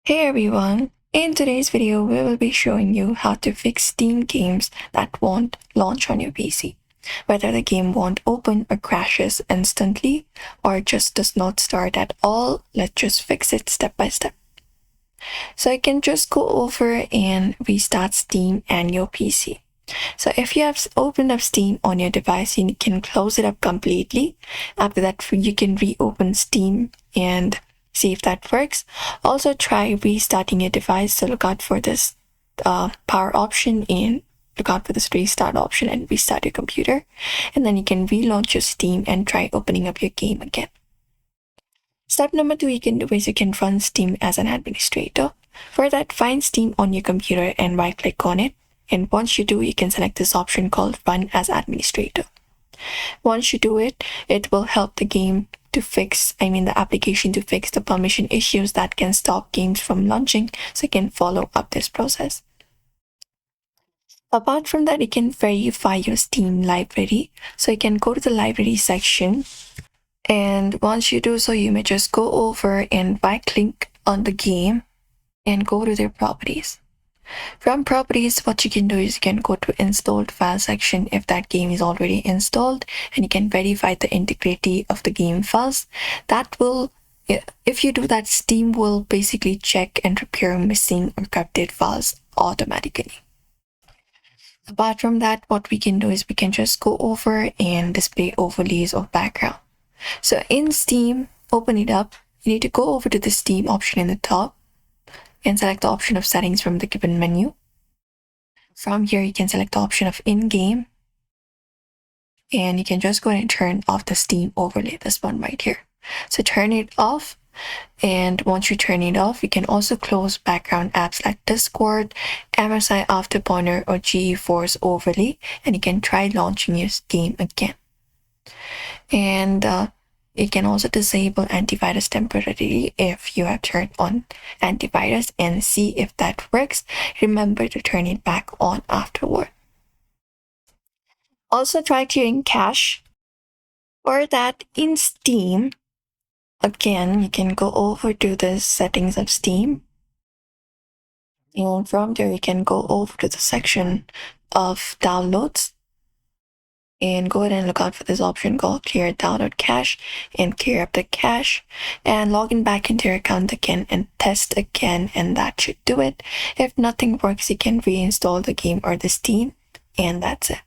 Hey everyone! In today's video, we will be showing you how to fix Steam games that won't launch on your PC. Whether the game won't open or crashes instantly or just does not start at all, let's just fix it step by step. So you can just go over and restart Steam and your PC. So if you have opened up Steam on your device, you can close it up completely. After that, you can reopen Steam and see if that works. Also try restarting your device. So look out for this power option and look out for this restart option and restart your computer. And then you can relaunch your Steam and try opening up your game again. Step number 2 you can do is you can run Steam as an administrator. For that, find Steam on your computer and right click on it. And once you do, you can select this option called Run as Administrator. Once you do it, it will help the the application to fix the permission issues that can stop games from launching, so you can follow up this process. Apart from that, you can verify your Steam library. So you can go to the library section, and once you do so, you may just go over and right click on the game and go to their properties. From properties, what you can do is you can go to installed file section if that game is already installed, and you can verify the integrity of the game files. If you do that, Steam will basically check and repair missing or corrupted files automatically. Apart from that, what we can do is we can just go over and display overlays of background. So in Steam, open it up. You need to go over to the Steam option in the top and select the option of settings from the given menu. From here, you can select the option of in-game, and you can just go ahead and turn off the Steam overlay, this one right here. So turn it off, and once you turn it off, you can also close background apps like Discord, MSI Afterburner, or GeForce overlay, and you can try launching your game again. And you can also disable antivirus temporarily if you have turned on antivirus and see if that works. Remember to turn it back on afterward. Also try clearing cache. For that, in Steam, again, you can go over to the settings of Steam. And from there, you can go over to the section of downloads and go ahead and look out for this option called clear download cache and clear up the cache, and log in back into your account again and test again, and that should do it. If nothing works, you can reinstall the game or the Steam, and that's it.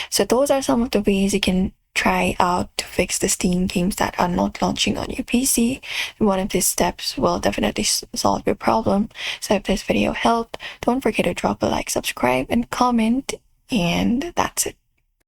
So those are some of the ways you can try out to fix the Steam games that are not launching on your PC. One of these steps will definitely solve your problem. So if this video helped, don't forget to drop a like, subscribe, and comment, and that's it.